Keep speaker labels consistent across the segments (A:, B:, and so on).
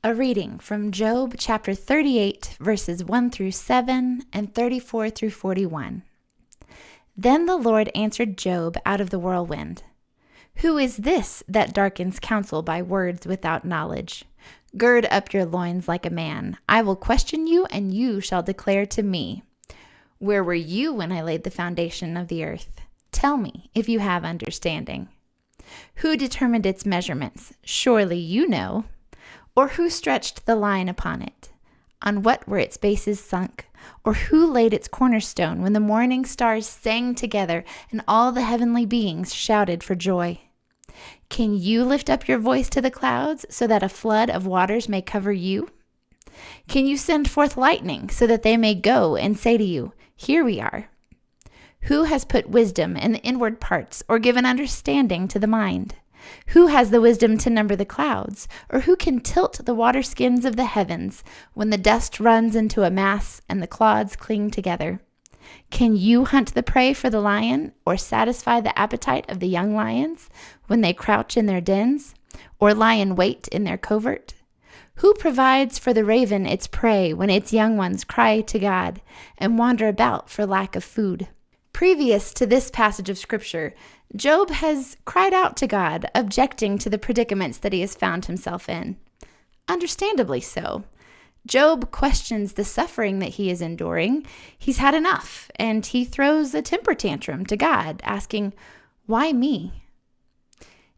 A: A reading from Job chapter 38, verses 1 through 7 and 34 through 41. Then the Lord answered Job out of the whirlwind. Who is this that darkens counsel by words without knowledge? Gird up your loins like a man. I will question you, and you shall declare to me. Where were you when I laid the foundation of the earth? Tell me, if you have understanding. Who determined its measurements? Surely you know. Or who stretched the line upon it? On what were its bases sunk? Or who laid its cornerstone when the morning stars sang together and all the heavenly beings shouted for joy? Can you lift up your voice to the clouds so that a flood of waters may cover you? Can you send forth lightning so that they may go and say to you, here we are? Who has put wisdom in the inward parts or given understanding to the mind? Who has the wisdom to number the clouds, or who can tilt the water skins of the heavens when the dust runs into a mass and the clods cling together? Can you hunt the prey for the lion, or satisfy the appetite of the young lions when they crouch in their dens, or lie in wait in their covert? Who provides for the raven its prey when its young ones cry to God and wander about for lack of food? Previous to this passage of Scripture, Job has cried out to God, objecting to the predicaments that he has found himself in. Understandably so. Job questions the suffering that he is enduring. He's had enough, and he throws a temper tantrum to God, asking, "Why me?"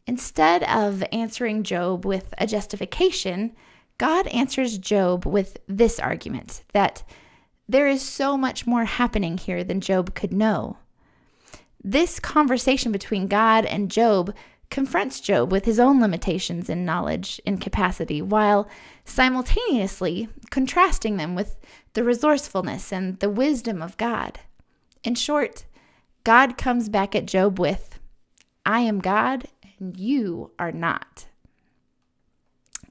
A: Instead of answering Job with a justification, God answers Job with this argument, that there is so much more happening here than Job could know. This conversation between God and Job confronts Job with his own limitations in knowledge and capacity, while simultaneously contrasting them with the resourcefulness and the wisdom of God. In short, God comes back at Job with, I am God and you are not.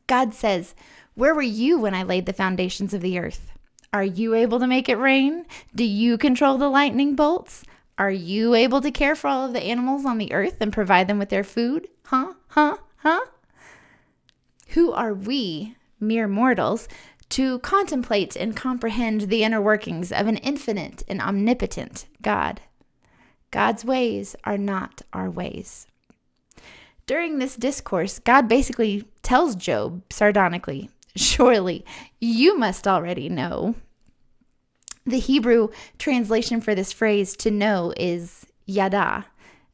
A: God says, where were you when I laid the foundations of the earth? Are you able to make it rain? Do you control the lightning bolts? Are you able to care for all of the animals on the earth and provide them with their food? Who are we, mere mortals, to contemplate and comprehend the inner workings of an infinite and omnipotent God? God's ways are not our ways. During this discourse, God basically tells Job sardonically, surely you must already know. The Hebrew translation for this phrase to know is yada,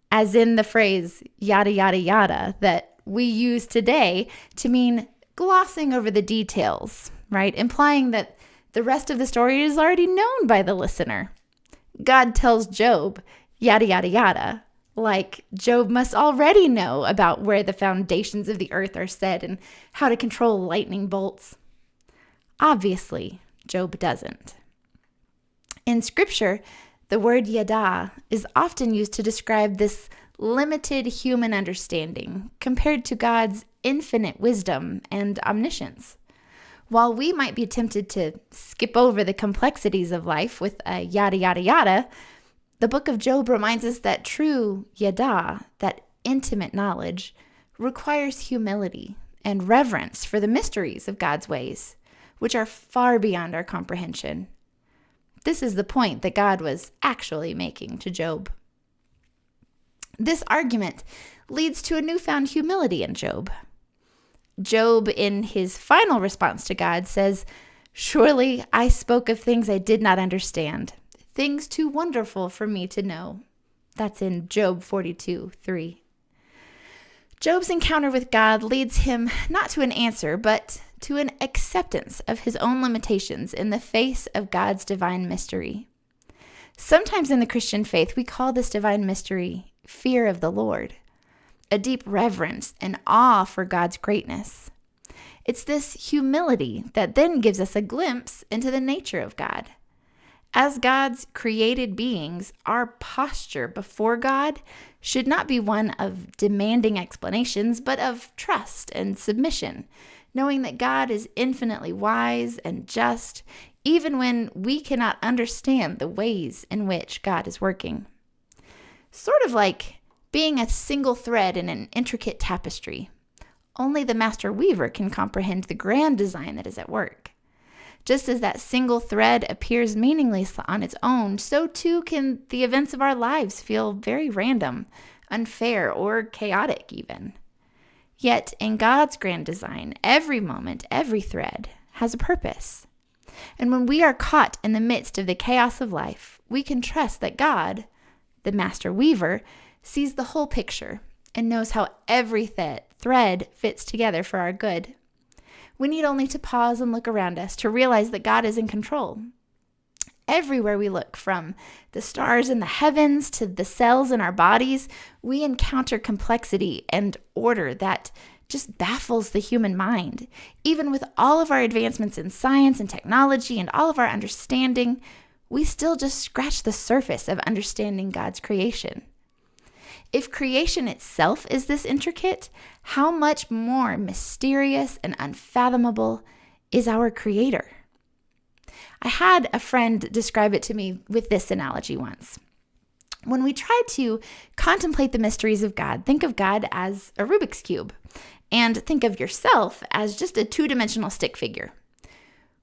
A: as in the phrase yada, yada, yada that we use today to mean glossing over the details, right? Implying that the rest of the story is already known by the listener. God tells Job yada, yada, yada, like Job must already know about where the foundations of the earth are set and how to control lightning bolts. Obviously, Job doesn't. In Scripture, the word yada is often used to describe this limited human understanding compared to God's infinite wisdom and omniscience. While we might be tempted to skip over the complexities of life with a yada, yada, yada, the book of Job reminds us that true yada, that intimate knowledge, requires humility and reverence for the mysteries of God's ways, which are far beyond our comprehension. This is the point that God was actually making to Job. This argument leads to a newfound humility in Job. Job, in his final response to God, says, surely I spoke of things I did not understand, things too wonderful for me to know. That's in Job 42:3. Job's encounter with God leads him not to an answer, but to an acceptance of his own limitations in the face of God's divine mystery. Sometimes in the Christian faith, we call this divine mystery fear of the Lord, a deep reverence and awe for God's greatness. It's this humility that then gives us a glimpse into the nature of God. As God's created beings, our posture before God should not be one of demanding explanations, but of trust and submission, knowing that God is infinitely wise and just, even when we cannot understand the ways in which God is working. Sort of like being a single thread in an intricate tapestry. Only the master weaver can comprehend the grand design that is at work. Just as that single thread appears meaningless on its own, so too can the events of our lives feel very random, unfair, or chaotic even. Yet in God's grand design, every moment, every thread has a purpose. And when we are caught in the midst of the chaos of life, we can trust that God, the master weaver, sees the whole picture and knows how every thread fits together for our good. We need only to pause and look around us to realize that God is in control. Everywhere we look, from the stars in the heavens to the cells in our bodies, we encounter complexity and order that just baffles the human mind. Even with all of our advancements in science and technology and all of our understanding, we still just scratch the surface of understanding God's creation. If creation itself is this intricate, how much more mysterious and unfathomable is our Creator? I had a friend describe it to me with this analogy once. When we try to contemplate the mysteries of God, think of God as a Rubik's Cube, and think of yourself as just a two-dimensional stick figure.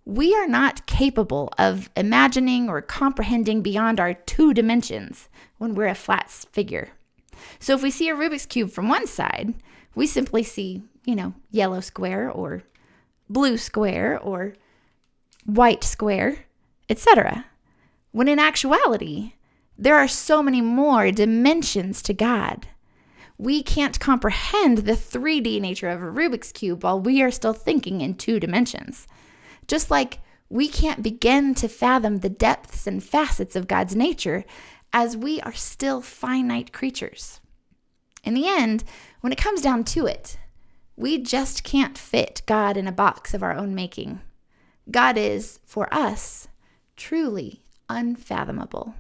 A: We are not capable of imagining or comprehending beyond our 2 dimensions when we're a flat figure. So if we see a Rubik's Cube from one side, we simply see, yellow square or blue square or white square, etc. When in actuality, there are so many more dimensions to God. We can't comprehend the 3D nature of a Rubik's Cube while we are still thinking in 2 dimensions. Just like we can't begin to fathom the depths and facets of God's nature as we are still finite creatures. In the end, when it comes down to it, we just can't fit God in a box of our own making. God is, for us, truly unfathomable.